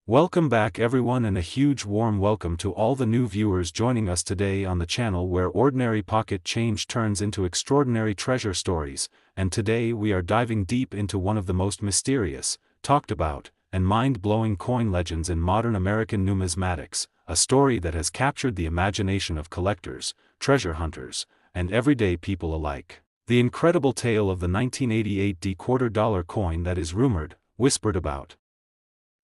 Welcome back everyone, and a huge warm welcome to all the new viewers joining us today on the channel where ordinary pocket change turns into extraordinary treasure stories, and today we are diving deep into one of the most mysterious, talked about, and mind-blowing coin legends in modern American numismatics, a story that has captured the imagination of collectors, treasure hunters, and everyday people alike. The incredible tale of the 1988 $quarter coin that is rumored, whispered about,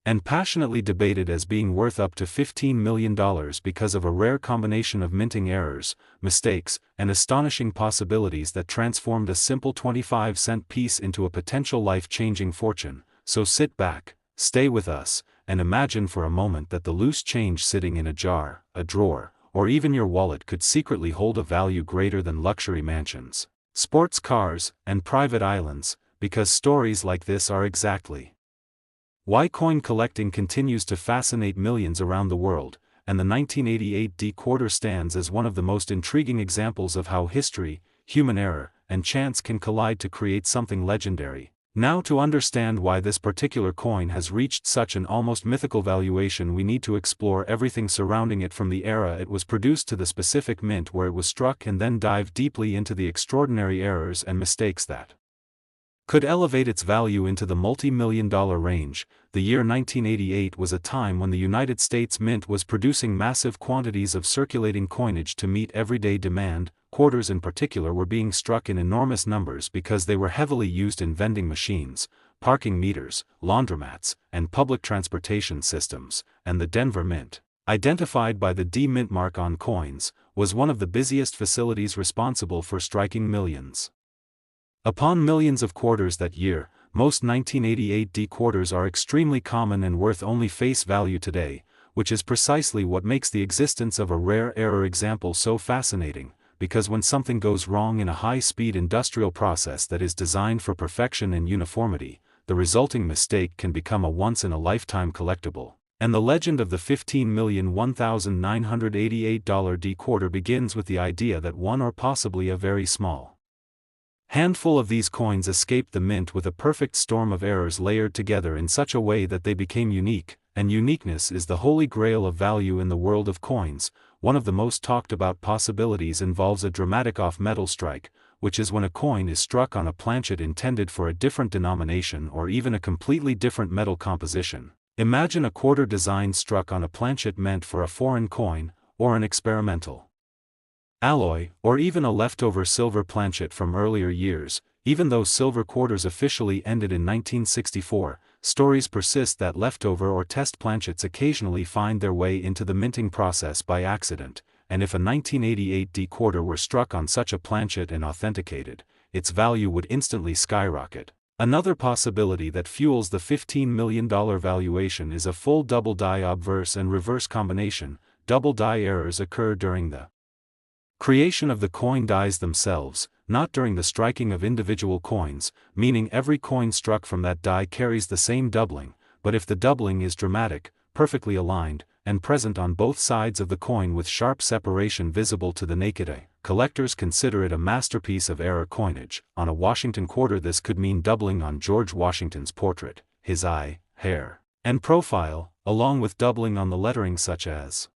and passionately debated as being worth up to $15 million because of a rare combination of minting errors, mistakes, and astonishing possibilities that transformed a simple 25-cent piece into a potential life-changing fortune. So sit back, stay with us, and imagine for a moment that the loose change sitting in a jar, a drawer, or even your wallet could secretly hold a value greater than luxury mansions, sports cars, and private islands, because stories like this are exactly why coin collecting continues to fascinate millions around the world, and the 1988 quarter stands as one of the most intriguing examples of how history, human error, and chance can collide to create something legendary. Now, to understand why this particular coin has reached such an almost mythical valuation, we need to explore everything surrounding it, from the era it was produced to the specific mint where it was struck, and then dive deeply into the extraordinary errors and mistakes that could elevate its value into the multi-million-dollar range. The year 1988 was a time when the United States Mint was producing massive quantities of circulating coinage to meet everyday demand. Quarters in particular were being struck in enormous numbers because they were heavily used in vending machines, parking meters, laundromats, and public transportation systems, and the Denver Mint, identified by the D Mint mark on coins, was one of the busiest facilities responsible for striking millions upon millions of quarters that year. Most 1988 quarters are extremely common and worth only face value today, which is precisely what makes the existence of a rare error example so fascinating, because when something goes wrong in a high-speed industrial process that is designed for perfection and uniformity, the resulting mistake can become a once-in-a-lifetime collectible. And the legend of the $15,001,988 D quarter begins with the idea that one, or possibly a very small handful of these coins escaped the mint with a perfect storm of errors layered together in such a way that they became unique, and uniqueness is the holy grail of value in the world of coins. One of the most talked about possibilities involves a dramatic off-metal strike, which is when a coin is struck on a planchet intended for a different denomination or even a completely different metal composition. Imagine a quarter design struck on a planchet meant for a foreign coin, or an experimental alloy, or even a leftover silver planchet from earlier years. Even though silver quarters officially ended in 1964, stories persist that leftover or test planchets occasionally find their way into the minting process by accident, and if a 1988 D quarter were struck on such a planchet and authenticated, its value would instantly skyrocket. Another possibility that fuels the $15 million valuation is a full double die obverse and reverse combination. Double die errors occur during the creation of the coin dies themselves, not during the striking of individual coins, meaning every coin struck from that die carries the same doubling, but if the doubling is dramatic, perfectly aligned, and present on both sides of the coin with sharp separation visible to the naked eye, collectors consider it a masterpiece of error coinage. On a Washington quarter, this could mean doubling on George Washington's portrait, his eye, hair, and profile, along with doubling on the lettering such as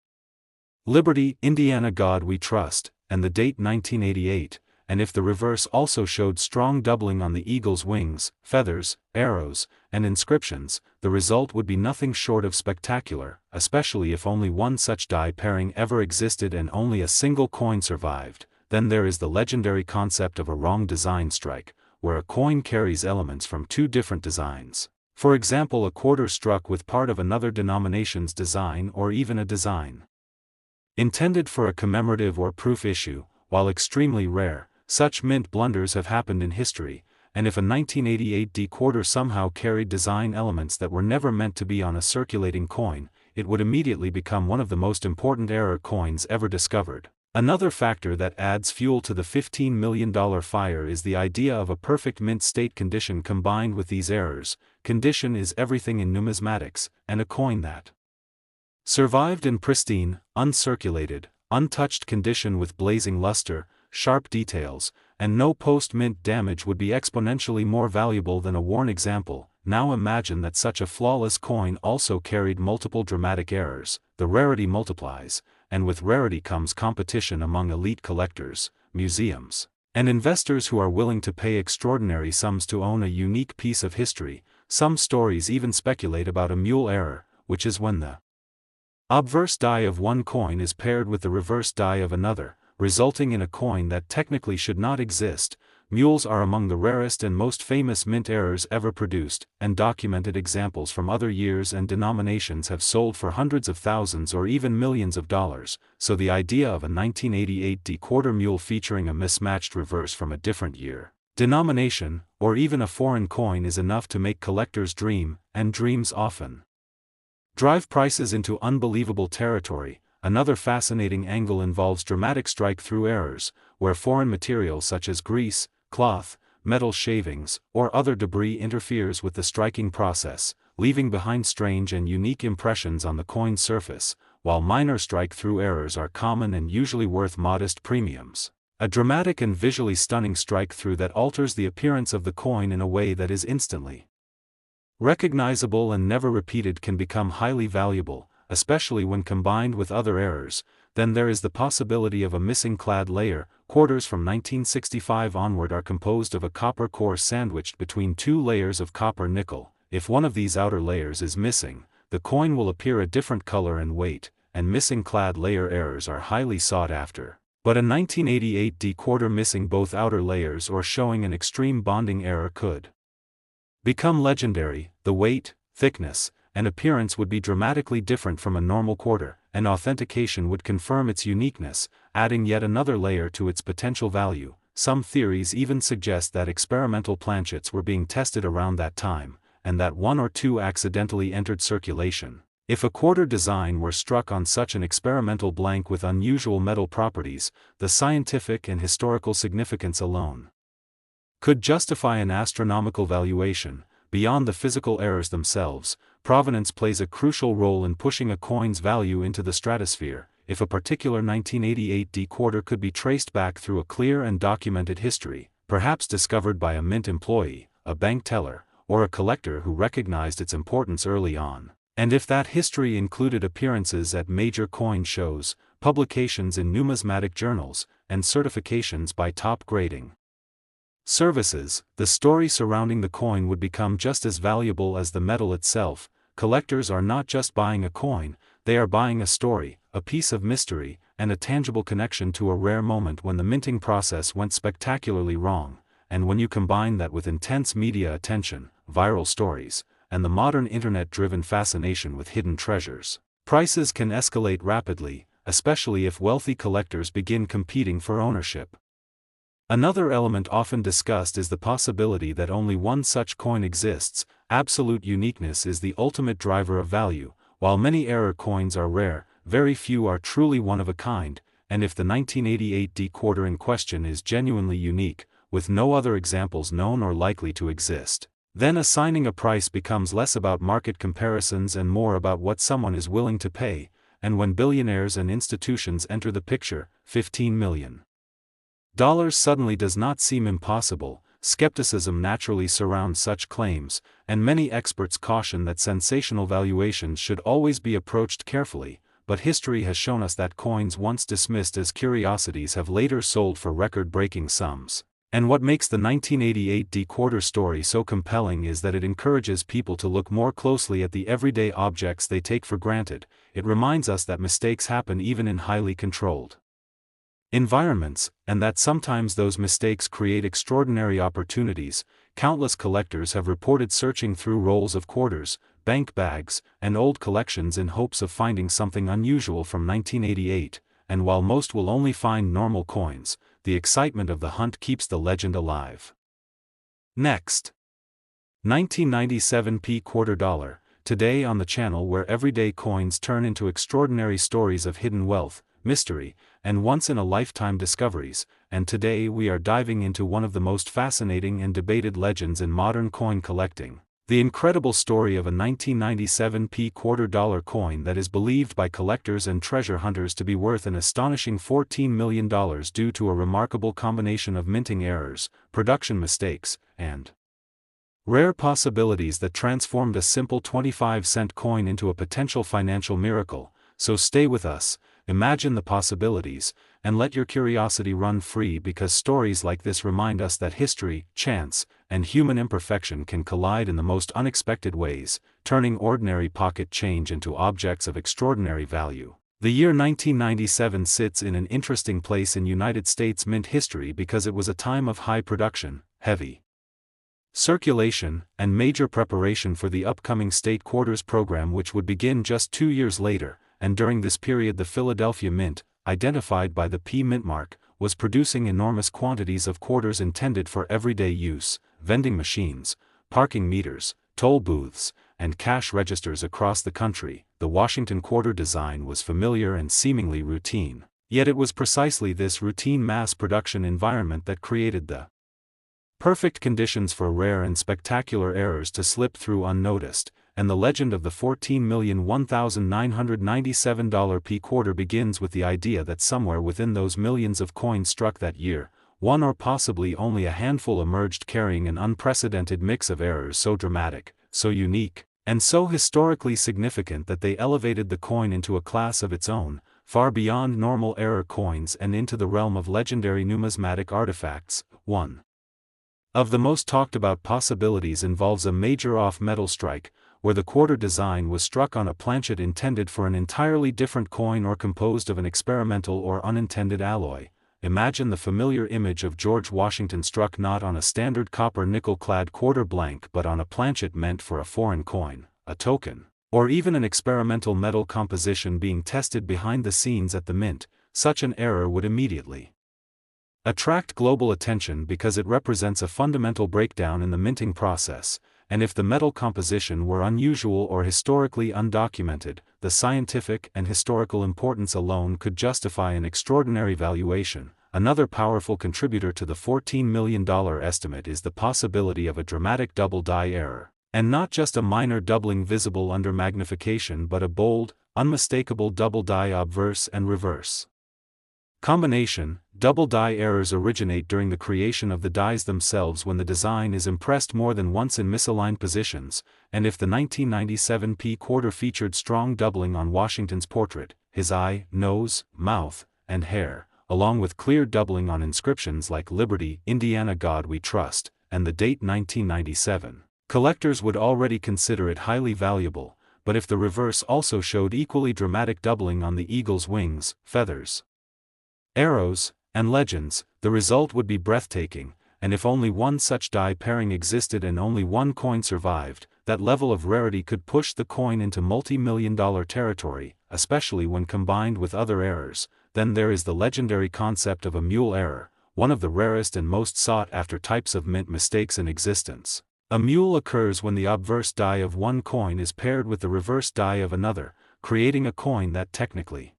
Liberty, Indiana, God We Trust, and the date 1988, and if the reverse also showed strong doubling on the eagle's wings, feathers, arrows, and inscriptions, the result would be nothing short of spectacular, especially if only one such die pairing ever existed and only a single coin survived. Then there is the legendary concept of a wrong design strike, where a coin carries elements from two different designs. For example, a quarter struck with part of another denomination's design, or even a design intended for a commemorative or proof issue. While extremely rare, such mint blunders have happened in history, and if a 1988 D quarter somehow carried design elements that were never meant to be on a circulating coin, it would immediately become one of the most important error coins ever discovered. Another factor that adds fuel to the $15 million fire is the idea of a perfect mint state condition combined with these errors. Condition is everything in numismatics, and a coin that survived in pristine, uncirculated, untouched condition with blazing luster, sharp details, and no post-mint damage would be exponentially more valuable than a worn example. Now imagine that such a flawless coin also carried multiple dramatic errors. The rarity multiplies, and with rarity comes competition among elite collectors, museums, and investors who are willing to pay extraordinary sums to own a unique piece of history. Some stories even speculate about a mule error, which is when the obverse die of one coin is paired with the reverse die of another, resulting in a coin that technically should not exist. Mules are among the rarest and most famous mint errors ever produced, and documented examples from other years and denominations have sold for hundreds of thousands or even millions of dollars, so the idea of a 1988 D-quarter mule featuring a mismatched reverse from a different year, denomination, or even a foreign coin is enough to make collectors dream, and dreams often drive prices into unbelievable territory. Another fascinating angle involves dramatic strike-through errors, where foreign material such as grease, cloth, metal shavings, or other debris interferes with the striking process, leaving behind strange and unique impressions on the coin's surface. While minor strike-through errors are common and usually worth modest premiums, a dramatic and visually stunning strike-through that alters the appearance of the coin in a way that is instantly recognizable and never repeated can become highly valuable, especially when combined with other errors. Then there is the possibility of a missing clad layer. Quarters from 1965 onward are composed of a copper core sandwiched between two layers of copper nickel. If one of these outer layers is missing, the coin will appear a different color and weight, and missing clad layer errors are highly sought after. But a 1988 D-quarter missing both outer layers or showing an extreme bonding error could become legendary. The weight, thickness, and appearance would be dramatically different from a normal quarter, and authentication would confirm its uniqueness, adding yet another layer to its potential value. Some theories even suggest that experimental planchets were being tested around that time, and that one or two accidentally entered circulation. If a quarter design were struck on such an experimental blank with unusual metal properties, the scientific and historical significance alone could justify an astronomical valuation. Beyond the physical errors themselves, provenance plays a crucial role in pushing a coin's value into the stratosphere. If a particular 1988 D-quarter could be traced back through a clear and documented history, perhaps discovered by a mint employee, a bank teller, or a collector who recognized its importance early on, and if that history included appearances at major coin shows, publications in numismatic journals, and certifications by top grading services, the story surrounding the coin would become just as valuable as the metal itself. Collectors are not just buying a coin, they are buying a story, a piece of mystery, and a tangible connection to a rare moment when the minting process went spectacularly wrong. And when you combine that with intense media attention, viral stories, and the modern internet-driven fascination with hidden treasures, prices can escalate rapidly, especially if wealthy collectors begin competing for ownership. Another element often discussed is the possibility that only one such coin exists. Absolute uniqueness is the ultimate driver of value. While many error coins are rare, very few are truly one of a kind, and if the 1988 D-quarter in question is genuinely unique, with no other examples known or likely to exist, then assigning a price becomes less about market comparisons and more about what someone is willing to pay. And when billionaires and institutions enter the picture, $15 million suddenly does not seem impossible. Skepticism naturally surrounds such claims, and many experts caution that sensational valuations should always be approached carefully. But history has shown us that coins once dismissed as curiosities have later sold for record-breaking sums. And what makes the 1988 D-quarter story so compelling is that it encourages people to look more closely at the everyday objects they take for granted. It reminds us that mistakes happen even in highly controlled environments, and that sometimes those mistakes create extraordinary opportunities. Countless collectors have reported searching through rolls of quarters, bank bags, and old collections in hopes of finding something unusual from 1988, and while most will only find normal coins, the excitement of the hunt keeps the legend alive. Next, 1997 quarter dollar. Today on the channel where everyday coins turn into extraordinary stories of hidden wealth, mystery, and once-in-a-lifetime discoveries, and today we are diving into one of the most fascinating and debated legends in modern coin collecting, the incredible story of a 1997 quarter dollar coin that is believed by collectors and treasure hunters to be worth an astonishing $14 million due to a remarkable combination of minting errors, production mistakes, and Rare possibilities that transformed a simple 25-cent coin into a potential financial miracle. So stay with us, imagine the possibilities, and let your curiosity run free, because stories like this remind us that history, chance, and human imperfection can collide in the most unexpected ways, turning ordinary pocket change into objects of extraordinary value. The year 1997 sits in an interesting place in United States mint history because it was a time of high production, heavy circulation, and major preparation for the upcoming state quarters program, which would begin just 2 years later. And during this period the Philadelphia Mint, identified by the P Mint mark, was producing enormous quantities of quarters intended for everyday use. Vending machines, parking meters, toll booths, and cash registers across the country. The Washington quarter design was familiar and seemingly routine. Yet it was precisely this routine mass production environment that created the perfect conditions for rare and spectacular errors to slip through unnoticed. And the legend of the $14,001,997 P quarter begins with the idea that somewhere within those millions of coins struck that year, one or possibly only a handful emerged carrying an unprecedented mix of errors so dramatic, so unique, and so historically significant that they elevated the coin into a class of its own, far beyond normal error coins and into the realm of legendary numismatic artifacts. One of the most talked about possibilities involves a major off-metal strike, where the quarter design was struck on a planchet intended for an entirely different coin or composed of an experimental or unintended alloy. Imagine the familiar image of George Washington struck not on a standard copper nickel-clad quarter blank but on a planchet meant for a foreign coin, a token, or even an experimental metal composition being tested behind the scenes at the mint. Such an error would immediately attract global attention because it represents a fundamental breakdown in the minting process. And if the metal composition were unusual or historically undocumented, the scientific and historical importance alone could justify an extraordinary valuation. Another powerful contributor to the $14 million estimate is the possibility of a dramatic double die error, and not just a minor doubling visible under magnification but a bold, unmistakable double die obverse and reverse combination. Double die errors originate during the creation of the dies themselves when the design is impressed more than once in misaligned positions, and if the 1997 P quarter featured strong doubling on Washington's portrait, his eye, nose, mouth, and hair, along with clear doubling on inscriptions like Liberty, Indiana, God We Trust, and the date 1997, collectors would already consider it highly valuable. But if the reverse also showed equally dramatic doubling on the eagle's wings, feathers, arrows, and legends, the result would be breathtaking. And if only one such die pairing existed and only one coin survived, that level of rarity could push the coin into multi-million-dollar territory, especially when combined with other errors. Then there is the legendary concept of a mule error, one of the rarest and most sought-after types of mint mistakes in existence. A mule occurs when the obverse die of one coin is paired with the reverse die of another, creating a coin that technically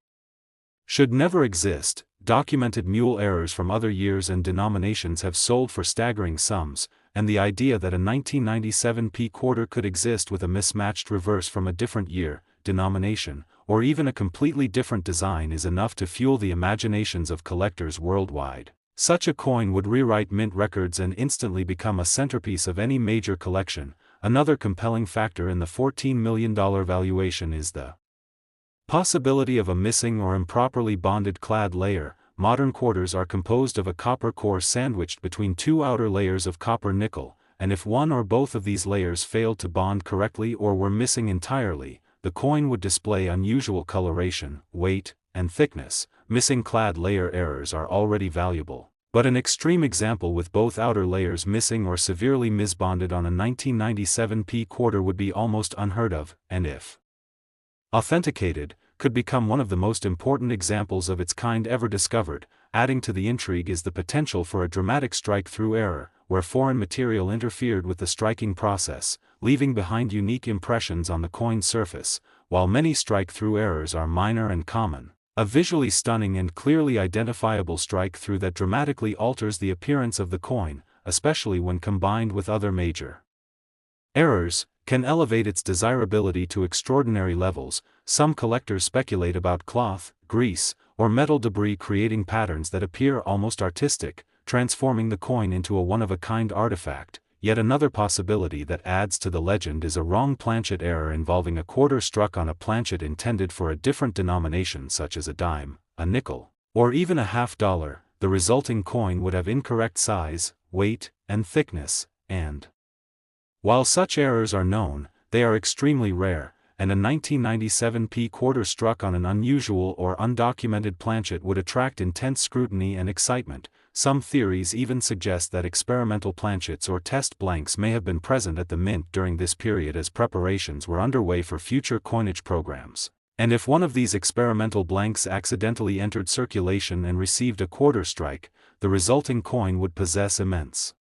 should never exist. Documented mule errors from other years and denominations have sold for staggering sums, and the idea that a 1997 P quarter could exist with a mismatched reverse from a different year, denomination, or even a completely different design is enough to fuel the imaginations of collectors worldwide. Such a coin would rewrite mint records and instantly become a centerpiece of any major collection. Another compelling factor in the $14 million valuation is the possibility of a missing or improperly bonded clad layer. Modern quarters are composed of a copper core sandwiched between two outer layers of copper nickel, and if one or both of these layers failed to bond correctly or were missing entirely, the coin would display unusual coloration, weight, and thickness. Missing clad layer errors are already valuable, but an extreme example with both outer layers missing or severely misbonded on a 1997 P quarter would be almost unheard of, and if authenticated, could become one of the most important examples of its kind ever discovered. Adding to the intrigue is the potential for a dramatic strike-through error, where foreign material interfered with the striking process, leaving behind unique impressions on the coin's surface. While many strike-through errors are minor and common, a visually stunning and clearly identifiable strike-through that dramatically alters the appearance of the coin, especially when combined with other major errors, can elevate its desirability to extraordinary levels. Some collectors speculate about cloth, grease, or metal debris creating patterns that appear almost artistic, transforming the coin into a one-of-a-kind artifact. Yet another possibility that adds to the legend is a wrong planchet error involving a quarter struck on a planchet intended for a different denomination such as a dime, a nickel, or even a $50. The resulting coin would have incorrect size, weight, and thickness, and while such errors are known, they are extremely rare, and a 1997 p quarter struck on an unusual or undocumented planchet would attract intense scrutiny and excitement. Some theories even suggest that experimental planchets or test blanks may have been present at the mint during this period as preparations were underway for future coinage programs. And if one of these experimental blanks accidentally entered circulation and received a quarter strike, the resulting coin would possess immense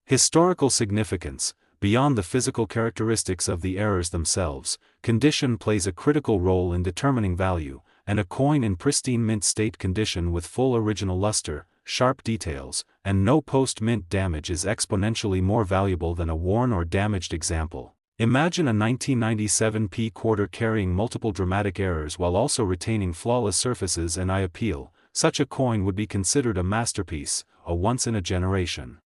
historical significance. Beyond the physical characteristics of the errors themselves, condition plays a critical role in determining value, and a coin in pristine mint state condition with full original luster, sharp details, and no post-mint damage is exponentially more valuable than a worn or damaged example. Imagine a 1997 p quarter carrying multiple dramatic errors while also retaining flawless surfaces and eye appeal. Such a coin would be considered a masterpiece, a once-in-a-generation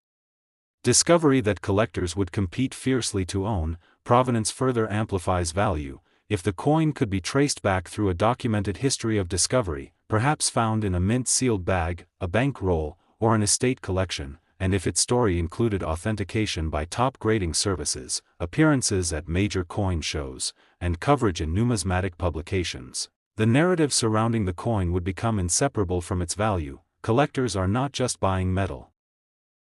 discovery that collectors would compete fiercely to own. Provenance further amplifies value. If the coin could be traced back through a documented history of discovery, perhaps found in a mint-sealed bag, a bank roll, or an estate collection, and if its story included authentication by top grading services, appearances at major coin shows, and coverage in numismatic publications, the narrative surrounding the coin would become inseparable from its value. Collectors are not just buying metal.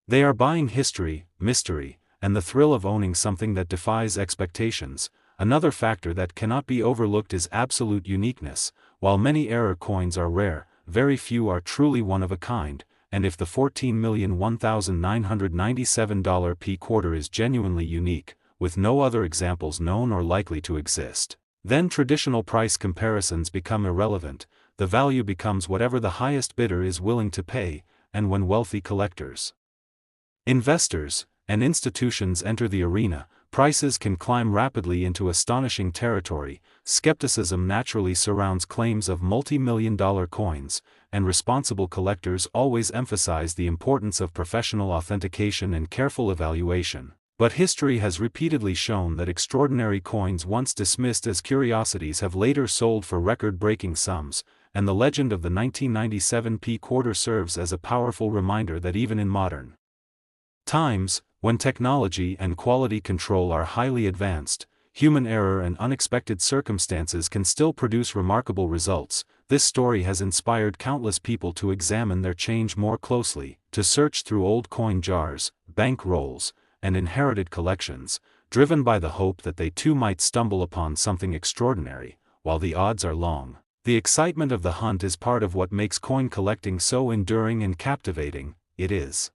They are buying history, mystery, and the thrill of owning something that defies expectations. Another factor that cannot be overlooked is absolute uniqueness. While many error coins are rare, very few are truly one of a kind, and if the $14,001,997 p quarter is genuinely unique, with no other examples known or likely to exist, then traditional price comparisons become irrelevant. The value becomes whatever the highest bidder is willing to pay, and when wealthy collectors, investors, and institutions enter the arena, prices can climb rapidly into astonishing territory. Skepticism naturally surrounds claims of multi-million-dollar coins, and responsible collectors always emphasize the importance of professional authentication and careful evaluation. But history has repeatedly shown that extraordinary coins once dismissed as curiosities have later sold for record-breaking sums, and the legend of the 1997 p quarter serves as a powerful reminder that even in modern times, when technology and quality control are highly advanced, human error and unexpected circumstances can still produce remarkable results. This story has inspired countless people to examine their change more closely, to search through old coin jars, bank rolls, and inherited collections, driven by the hope that they too might stumble upon something extraordinary. While the odds are long, the excitement of the hunt is part of what makes coin collecting so enduring and captivating. It is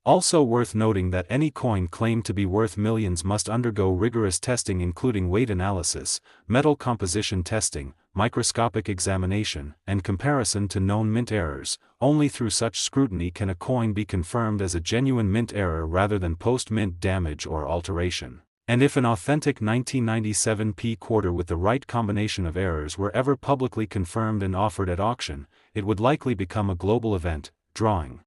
also worth noting that any coin claimed to be worth millions must undergo rigorous testing including weight analysis, metal composition testing, microscopic examination, and comparison to known mint errors. Only through such scrutiny can a coin be confirmed as a genuine mint error rather than post-mint damage or alteration. And if an authentic 1997 p quarter with the right combination of errors were ever publicly confirmed and offered at auction, it would likely become a global event, drawing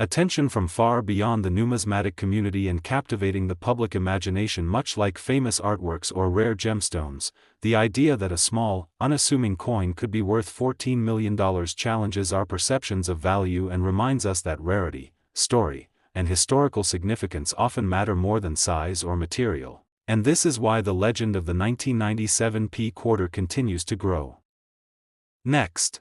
attention from far beyond the numismatic community and captivating the public imagination. Much like famous artworks or rare gemstones, the idea that a small, unassuming coin could be worth $14 million challenges our perceptions of value and reminds us that rarity, story, and historical significance often matter more than size or material. And this is why the legend of the 1997 p quarter continues to grow. Next,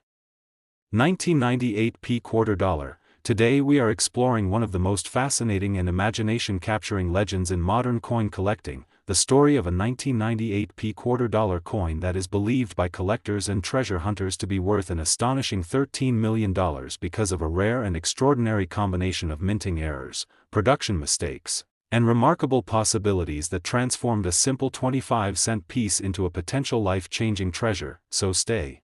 1998 p quarter dollar. Today we are exploring one of the most fascinating and imagination-capturing legends in modern coin collecting, the story of a 1998 p quarter dollar coin that is believed by collectors and treasure hunters to be worth an astonishing $13 million because of a rare and extraordinary combination of minting errors, production mistakes, and remarkable possibilities that transformed a simple 25-cent piece into a potential life-changing treasure. So stay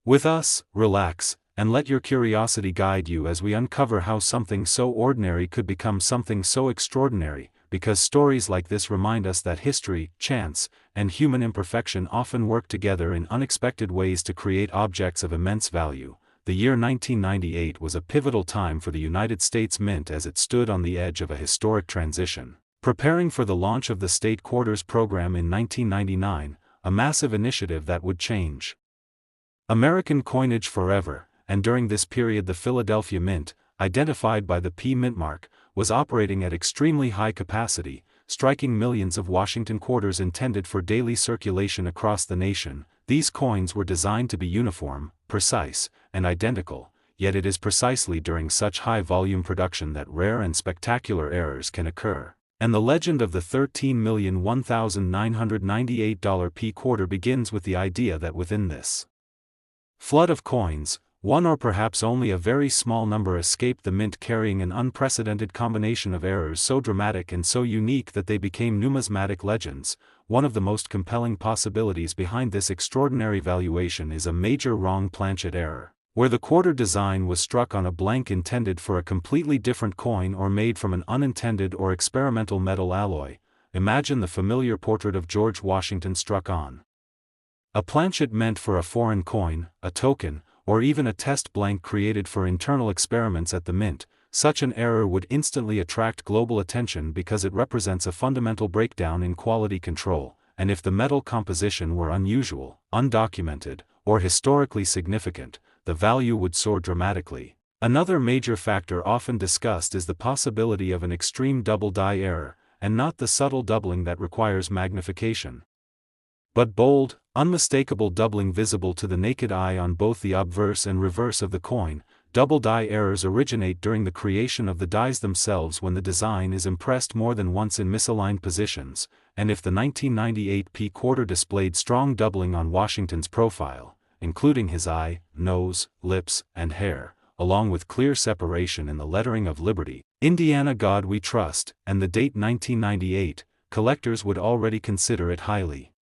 with us, relax, and let your curiosity guide you as we uncover how something so ordinary could become something so extraordinary, because stories like this remind us that history, chance, and human imperfection often work together in unexpected ways to create objects of immense value. the year 1998 was a pivotal time for the United States Mint as it stood on the edge of a historic transition, preparing for the launch of the State Quarters program in 1999, a massive initiative that would change American coinage forever. And during this period the Philadelphia Mint, identified by the P Mint mark, was operating at extremely high capacity, striking millions of Washington quarters intended for daily circulation across the nation. These coins were designed to be uniform, precise, and identical, yet it is precisely during such high-volume production that rare and spectacular errors can occur. And the legend of the $13,001,998 P quarter begins with the idea that within this flood of coins, one or perhaps only a very small number escaped the mint carrying an unprecedented combination of errors so dramatic and so unique that they became numismatic legends. One of the most compelling possibilities behind this extraordinary valuation is a major wrong Planchet error, where the quarter design was struck on a blank intended for a completely different coin or made from an unintended or experimental metal alloy. Imagine the familiar portrait of George Washington struck on a planchet meant for a foreign coin, a token, or even a test blank created for internal experiments at the mint. Such an error would instantly attract global attention because it represents a fundamental breakdown in quality control, and if the metal composition were unusual, undocumented, or historically significant, the value would soar dramatically. Another major factor often discussed is the possibility of an extreme double die error, and not the subtle doubling that requires magnification, but bold, unmistakable doubling visible to the naked eye on both the obverse and reverse of the coin. Double die errors originate during the creation of the dies themselves when the design is impressed more than once in misaligned positions, and if the 1998 P quarter displayed strong doubling on Washington's profile, including his eye, nose, lips, and hair, along with clear separation in the lettering of Liberty, Indiana God We Trust, and the date 1998, collectors would already consider it highly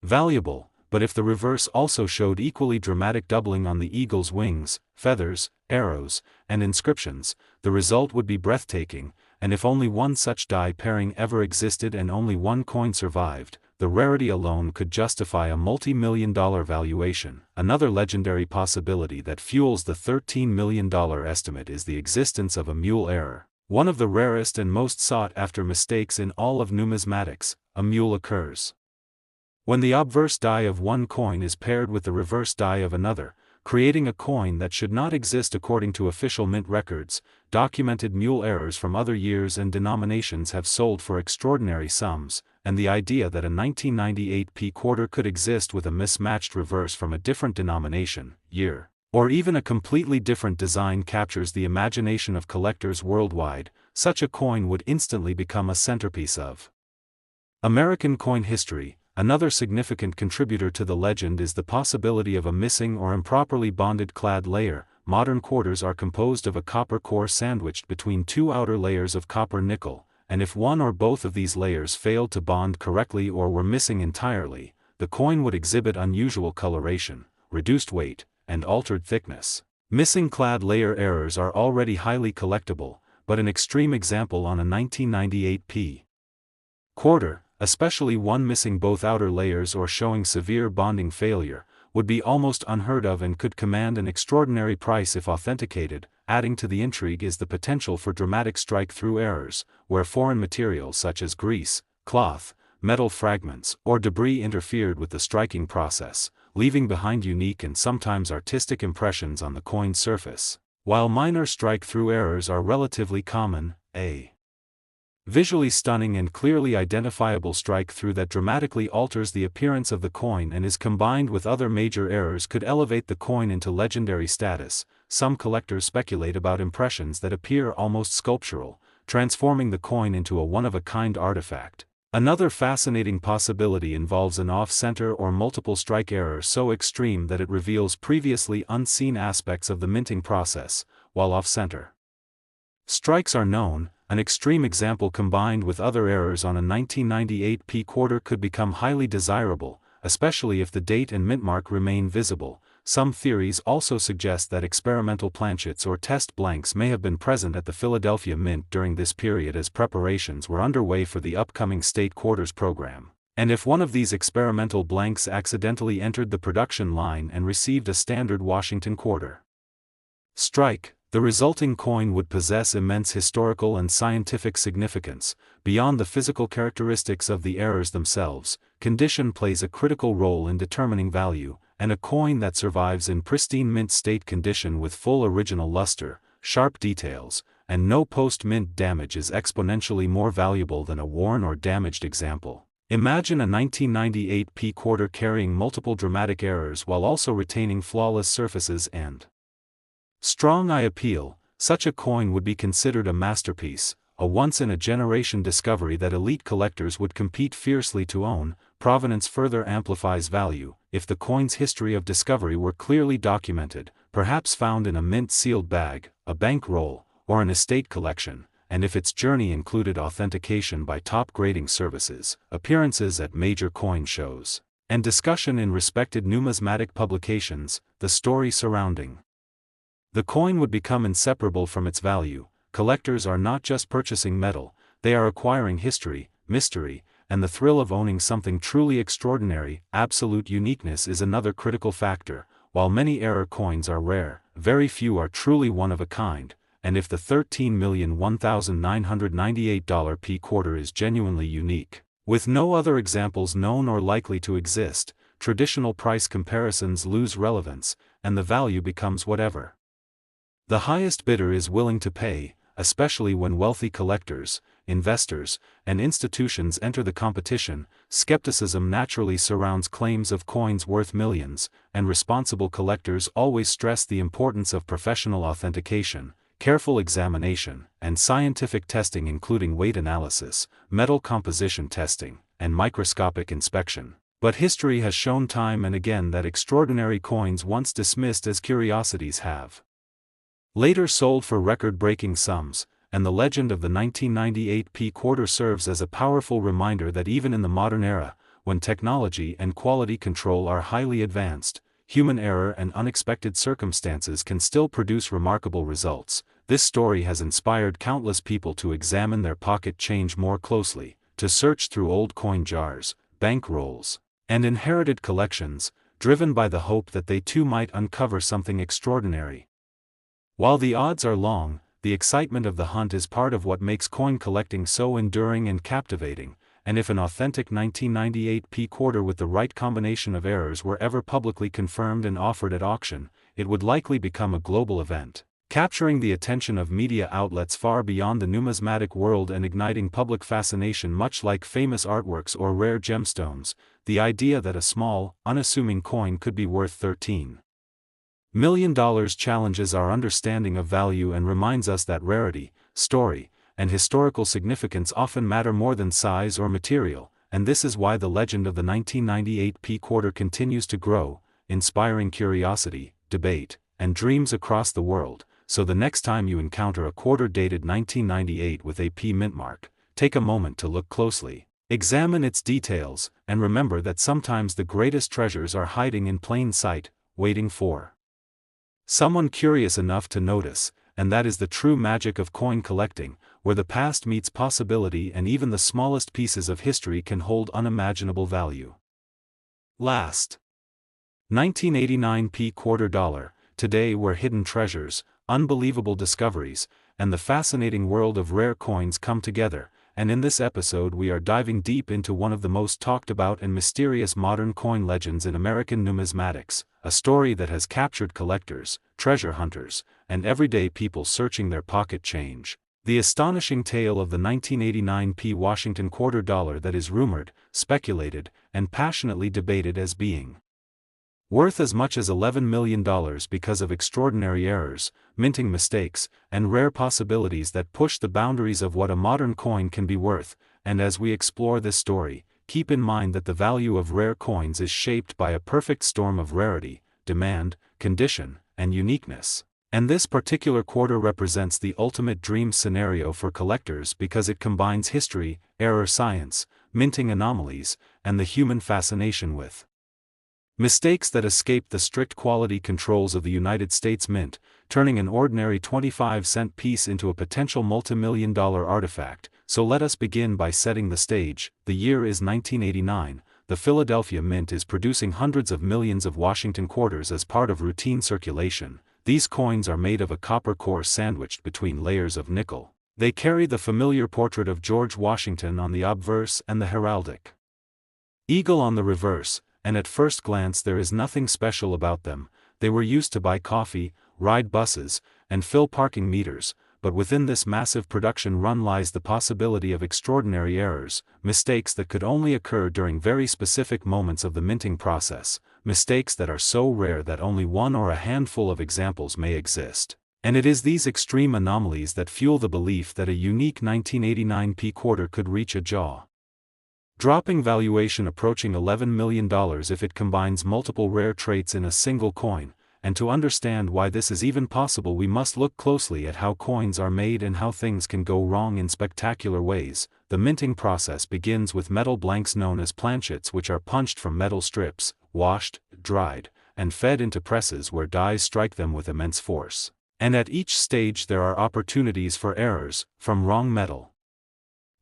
valuable. But if the reverse also showed equally dramatic doubling on the eagle's wings, feathers, arrows, and inscriptions, the result would be breathtaking. And if only one such die pairing ever existed and only one coin survived, the rarity alone could justify a multi-million-dollar valuation. Another legendary possibility that fuels the $13 million estimate is the existence of a mule error. One of the rarest and most sought-after mistakes in all of numismatics. A mule occurs when the obverse die of one coin is paired with the reverse die of another, creating a coin that should not exist according to official mint records. Documented mule errors from other years and denominations have sold for extraordinary sums, and the idea that a 1998 P quarter could exist with a mismatched reverse from a different denomination, year, or even a completely different design captures the imagination of collectors worldwide. Such a coin would instantly become a centerpiece of American coin history. Another significant contributor to the legend is the possibility of a missing or improperly bonded clad layer. Modern quarters are composed of a copper core sandwiched between two outer layers of copper nickel, and if one or both of these layers failed to bond correctly or were missing entirely, the coin would exhibit unusual coloration, reduced weight, and altered thickness. Missing clad layer errors are already highly collectible, but an extreme example on a 1998 P quarter, especially one missing both outer layers or showing severe bonding failure, would be almost unheard of and could command an extraordinary price if authenticated. Adding to the intrigue is the potential for dramatic strike-through errors, where foreign materials such as grease, cloth, metal fragments, or debris interfered with the striking process, leaving behind unique and sometimes artistic impressions on the coin's surface. While minor strike-through errors are relatively common, a visually stunning and clearly identifiable strike-through that dramatically alters the appearance of the coin and is combined with other major errors could elevate the coin into legendary status. Some collectors speculate about impressions that appear almost sculptural, transforming the coin into a one-of-a-kind artifact. Another fascinating possibility involves an off-center or multiple strike error so extreme that it reveals previously unseen aspects of the minting process. While off-center strikes are known, an extreme example combined with other errors on a 1998 P quarter could become highly desirable, especially if the date and mint mark remain visible. Some theories also suggest that experimental planchets or test blanks may have been present at the Philadelphia Mint during this period as preparations were underway for the upcoming State Quarters program. And if one of these experimental blanks accidentally entered the production line and received a standard Washington quarter, strike, the resulting coin would possess immense historical and scientific significance. Beyond the physical characteristics of the errors themselves, condition plays a critical role in determining value, and a coin that survives in pristine mint state condition with full original luster, sharp details, and no post-mint damage is exponentially more valuable than a worn or damaged example. Imagine a 1998 p quarter carrying multiple dramatic errors while also retaining flawless surfaces and strong eye appeal. Such a coin would be considered a masterpiece, a once-in-a-generation discovery that elite collectors would compete fiercely to own. Provenance further amplifies value. If the coin's history of discovery were clearly documented, perhaps found in a mint-sealed bag, a bank roll, or an estate collection, and if its journey included authentication by top grading services, appearances at major coin shows, and discussion in respected numismatic publications, the story surrounding the coin would become inseparable from its value. Collectors are not just purchasing metal, they are acquiring history, mystery, and the thrill of owning something truly extraordinary. Absolute uniqueness is another critical factor. While many error coins are rare, very few are truly one of a kind, and if the $13,001,998 p quarter is genuinely unique, with no other examples known or likely to exist, traditional price comparisons lose relevance, and the value becomes whatever the highest bidder is willing to pay, especially when wealthy collectors, investors, and institutions enter the competition. Skepticism naturally surrounds claims of coins worth millions, and responsible collectors always stress the importance of professional authentication, careful examination, and scientific testing including weight analysis, metal composition testing, and microscopic inspection. But history has shown time and again that extraordinary coins once dismissed as curiosities have later sold for record-breaking sums, and the legend of the 1998 p quarter serves as a powerful reminder that even in the modern era, when technology and quality control are highly advanced, human error and unexpected circumstances can still produce remarkable results. This story has inspired countless people to examine their pocket change more closely, to search through old coin jars, bank rolls, and inherited collections, driven by the hope that they too might uncover something extraordinary. While the odds are long, the excitement of the hunt is part of what makes coin collecting so enduring and captivating, and if an authentic 1998 p quarter with the right combination of errors were ever publicly confirmed and offered at auction, it would likely become a global event, capturing the attention of media outlets far beyond the numismatic world and igniting public fascination much like famous artworks or rare gemstones. The idea that a small, unassuming coin could be worth $13 million challenges our understanding of value and reminds us that rarity, story, and historical significance often matter more than size or material, and this is why the legend of the 1998 p quarter continues to grow, inspiring curiosity, debate, and dreams across the world. So the next time you encounter a quarter dated 1998 with a P mint mark, take a moment to look closely, examine its details, and remember that sometimes the greatest treasures are hiding in plain sight, waiting for someone curious enough to notice. And that is the true magic of coin collecting, where the past meets possibility and even the smallest pieces of history can hold unimaginable value. Last 1989 p quarter dollar, today where hidden treasures, unbelievable discoveries, and the fascinating world of rare coins come together, and in this episode we are diving deep into one of the most talked about and mysterious modern coin legends in American numismatics, a story that has captured collectors, treasure hunters, and everyday people searching their pocket change. The astonishing tale of the 1989 p Washington quarter dollar that is rumored, speculated, and passionately debated as being worth as much as $11 million because of extraordinary errors, minting mistakes, and rare possibilities that push the boundaries of what a modern coin can be worth. And as we explore this story, keep in mind that the value of rare coins is shaped by a perfect storm of rarity, demand, condition, and uniqueness. And this particular quarter represents the ultimate dream scenario for collectors because it combines history, error science, minting anomalies, and the human fascination with mistakes that escape the strict quality controls of the United States Mint, turning an ordinary 25-cent piece into a potential multimillion-dollar artifact. So let us begin by setting the stage. The year is 1989. The Philadelphia Mint is producing hundreds of millions of Washington quarters as part of routine circulation. These coins are made of a copper core sandwiched between layers of nickel. They carry the familiar portrait of George Washington on the obverse and the heraldic eagle on the reverse, and at first glance there is nothing special about them. They were used to buy coffee, ride buses, and fill parking meters, but within this massive production run lies the possibility of extraordinary errors, mistakes that could only occur during very specific moments of the minting process, mistakes that are so rare that only one or a handful of examples may exist. And it is these extreme anomalies that fuel the belief that a unique 1989 P quarter could reach a jaw-dropping valuation approaching $11 million if it combines multiple rare traits in a single coin. And to understand why this is even possible, we must look closely at how coins are made and how things can go wrong in spectacular ways. The minting process begins with metal blanks known as planchets, which are punched from metal strips, washed, dried, and fed into presses where dies strike them with immense force. And at each stage there are opportunities for errors, from wrong metal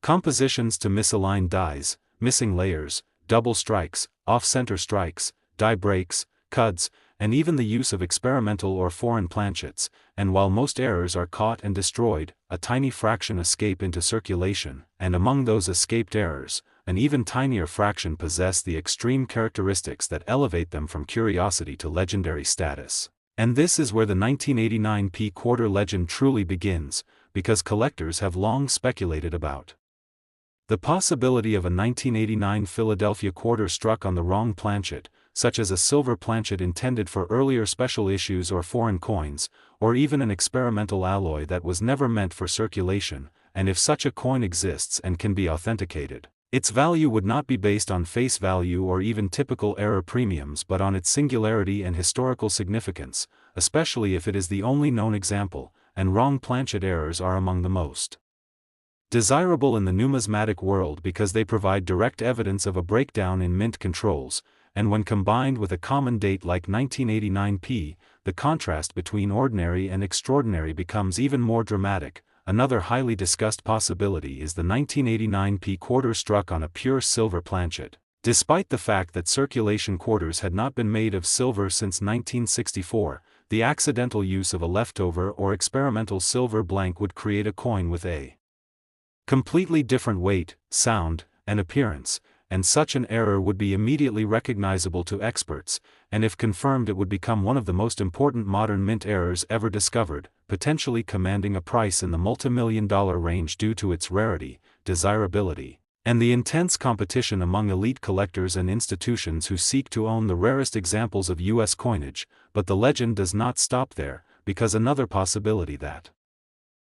compositions to misaligned dies, missing layers, double strikes, off-center strikes, die breaks, cuds, and even the use of experimental or foreign planchets. And while most errors are caught and destroyed, a tiny fraction escape into circulation, and among those escaped errors, an even tinier fraction possess the extreme characteristics that elevate them from curiosity to legendary status. And this is where the 1989 P quarter legend truly begins, because collectors have long speculated about the possibility of a 1989 Philadelphia quarter struck on the wrong planchet, such as a silver planchet intended for earlier special issues or foreign coins, or even an experimental alloy that was never meant for circulation. And if such a coin exists and can be authenticated, its value would not be based on face value or even typical error premiums but on its singularity and historical significance, especially if it is the only known example, and wrong planchet errors are among the most desirable in the numismatic world because they provide direct evidence of a breakdown in mint controls. And when combined with a common date like 1989 P, the contrast between ordinary and extraordinary becomes even more dramatic. Another highly discussed possibility is the 1989 P quarter struck on a pure silver planchet. Despite the fact that circulation quarters had not been made of silver since 1964, the accidental use of a leftover or experimental silver blank would create a coin with a completely different weight, sound, and appearance. And such an error would be immediately recognizable to experts, and if confirmed it would become one of the most important modern mint errors ever discovered, potentially commanding a price in the multi-million-dollar range due to its rarity, desirability, and the intense competition among elite collectors and institutions who seek to own the rarest examples of U.S. coinage. But the legend does not stop there, because another possibility that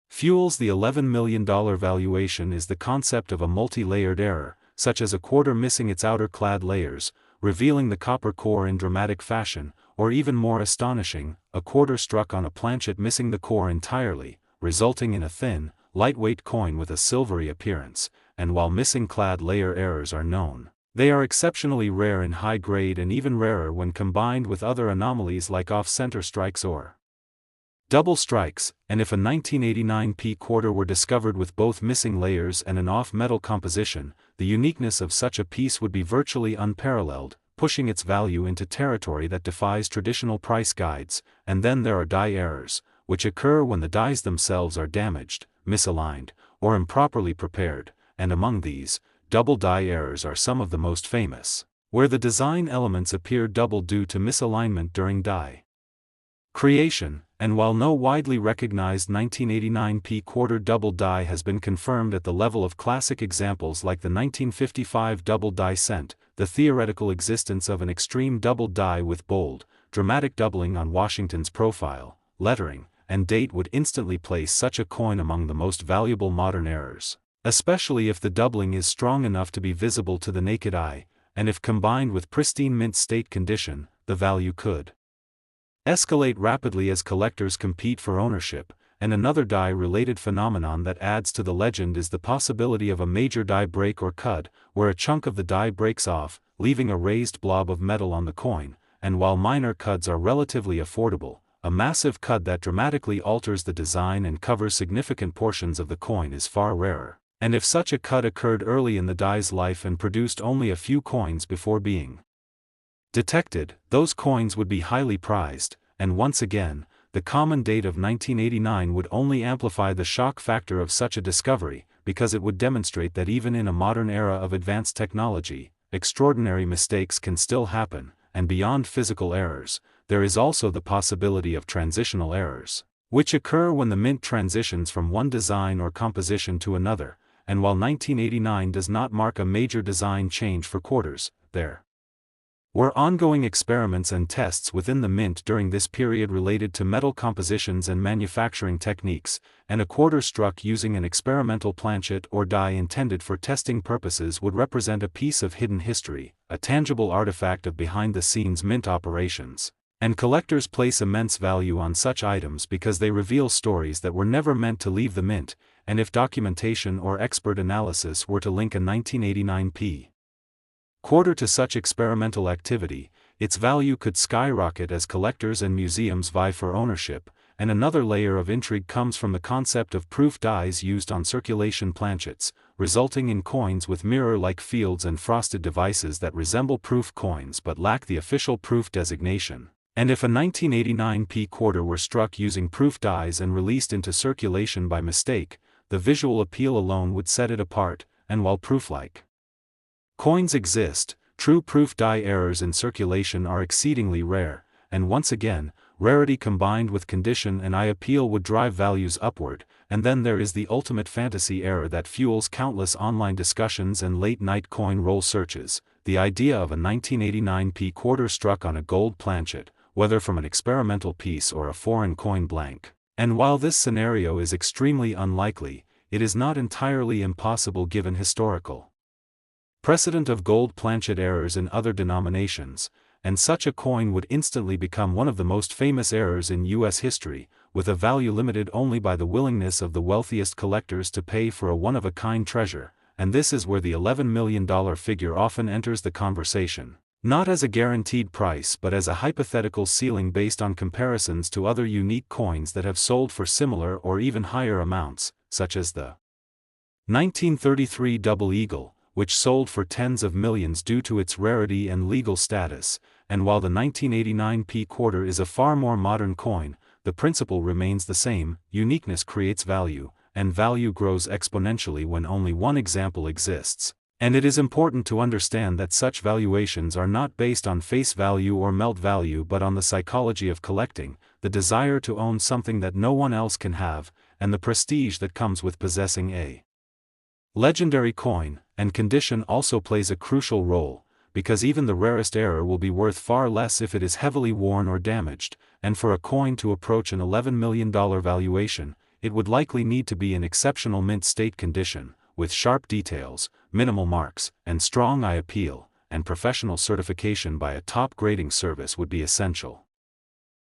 fuels the $11 million valuation is the concept of a multi-layered error, such as a quarter missing its outer clad layers, revealing the copper core in dramatic fashion, or even more astonishing, a quarter struck on a planchet missing the core entirely, resulting in a thin, lightweight coin with a silvery appearance. And while missing clad layer errors are known, they are exceptionally rare in high grade and even rarer when combined with other anomalies like off-center strikes or double strikes. And if a 1989 P quarter were discovered with both missing layers and an off-metal composition, the uniqueness of such a piece would be virtually unparalleled, pushing its value into territory that defies traditional price guides. And then there are die errors, which occur when the dies themselves are damaged, misaligned, or improperly prepared, and among these, double die errors are some of the most famous, where the design elements appear double due to misalignment during die creation. And while no widely recognized 1989 P quarter double die has been confirmed at the level of classic examples like the 1955 double die cent, the theoretical existence of an extreme double die with bold, dramatic doubling on Washington's profile, lettering, and date would instantly place such a coin among the most valuable modern errors, especially if the doubling is strong enough to be visible to the naked eye, and if combined with pristine mint state condition, the value could escalate rapidly as collectors compete for ownership. And another die-related phenomenon that adds to the legend is the possibility of a major die break or cud, where a chunk of the die breaks off, leaving a raised blob of metal on the coin. And while minor cuds are relatively affordable, a massive cud that dramatically alters the design and covers significant portions of the coin is far rarer. And if such a cud occurred early in the die's life and produced only a few coins before being detected, those coins would be highly prized. And once again, the common date of 1989 would only amplify the shock factor of such a discovery, because it would demonstrate that even in a modern era of advanced technology, extraordinary mistakes can still happen, and beyond physical errors, there is also the possibility of transitional errors, which occur when the mint transitions from one design or composition to another, and while 1989 does not mark a major design change for quarters, there were ongoing experiments and tests within the mint during this period related to metal compositions and manufacturing techniques, and a quarter struck using an experimental planchet or die intended for testing purposes would represent a piece of hidden history, a tangible artifact of behind-the-scenes mint operations. And collectors place immense value on such items because they reveal stories that were never meant to leave the mint, and if documentation or expert analysis were to link a 1989 quarter to such experimental activity, its value could skyrocket as collectors and museums vie for ownership. And another layer of intrigue comes from the concept of proof dies used on circulation planchets, resulting in coins with mirror-like fields and frosted devices that resemble proof coins but lack the official proof designation. And if a 1989 quarter were struck using proof dies and released into circulation by mistake, the visual appeal alone would set it apart. And while proof-like coins exist, true proof die errors in circulation are exceedingly rare, and once again, rarity combined with condition and eye appeal would drive values upward. And then there is the ultimate fantasy error that fuels countless online discussions and late-night coin roll searches, the idea of a 1989 quarter struck on a gold planchet, whether from an experimental piece or a foreign coin blank. And while this scenario is extremely unlikely, it is not entirely impossible given historical precedent of gold planchet errors in other denominations, and such a coin would instantly become one of the most famous errors in U.S. history, with a value limited only by the willingness of the wealthiest collectors to pay for a one-of-a-kind treasure. And this is where the $11 million figure often enters the conversation, not as a guaranteed price but as a hypothetical ceiling based on comparisons to other unique coins that have sold for similar or even higher amounts, such as the 1933 Double Eagle, which sold for tens of millions due to its rarity and legal status. And while the 1989 quarter is a far more modern coin, the principle remains the same: uniqueness creates value, and value grows exponentially when only one example exists. And it is important to understand that such valuations are not based on face value or melt value but on the psychology of collecting, the desire to own something that no one else can have, and the prestige that comes with possessing a legendary coin. And condition also plays a crucial role, because even the rarest error will be worth far less if it is heavily worn or damaged, and for a coin to approach an $11 million valuation, it would likely need to be in exceptional mint state condition, with sharp details, minimal marks, and strong eye appeal, and professional certification by a top grading service would be essential.